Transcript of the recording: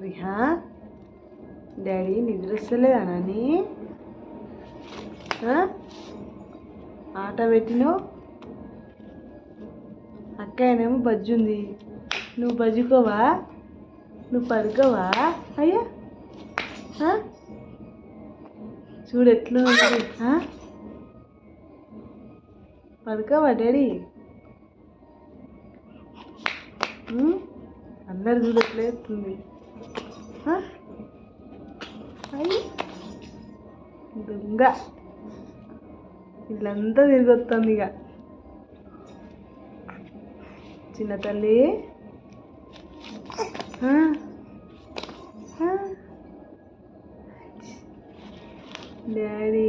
Riha daddy నిద్ర వస్తలేదా నాని? ఆట పెట్టినావు. అక్కనేమో బజ్జి ఉంది, నువ్వు బజ్జుకోవా? నువ్వు పడుకోవా? అయ్యా చూడు ఎట్లా ఉంది. పడుకోవా డాడీ? అందరు చూడు ఎట్లా ఎత్తుంది. అయ్యి దొంగ ఇల్లంతా తిరిగి వస్తుంది. ఇక చిన్న తల్లి డాడీ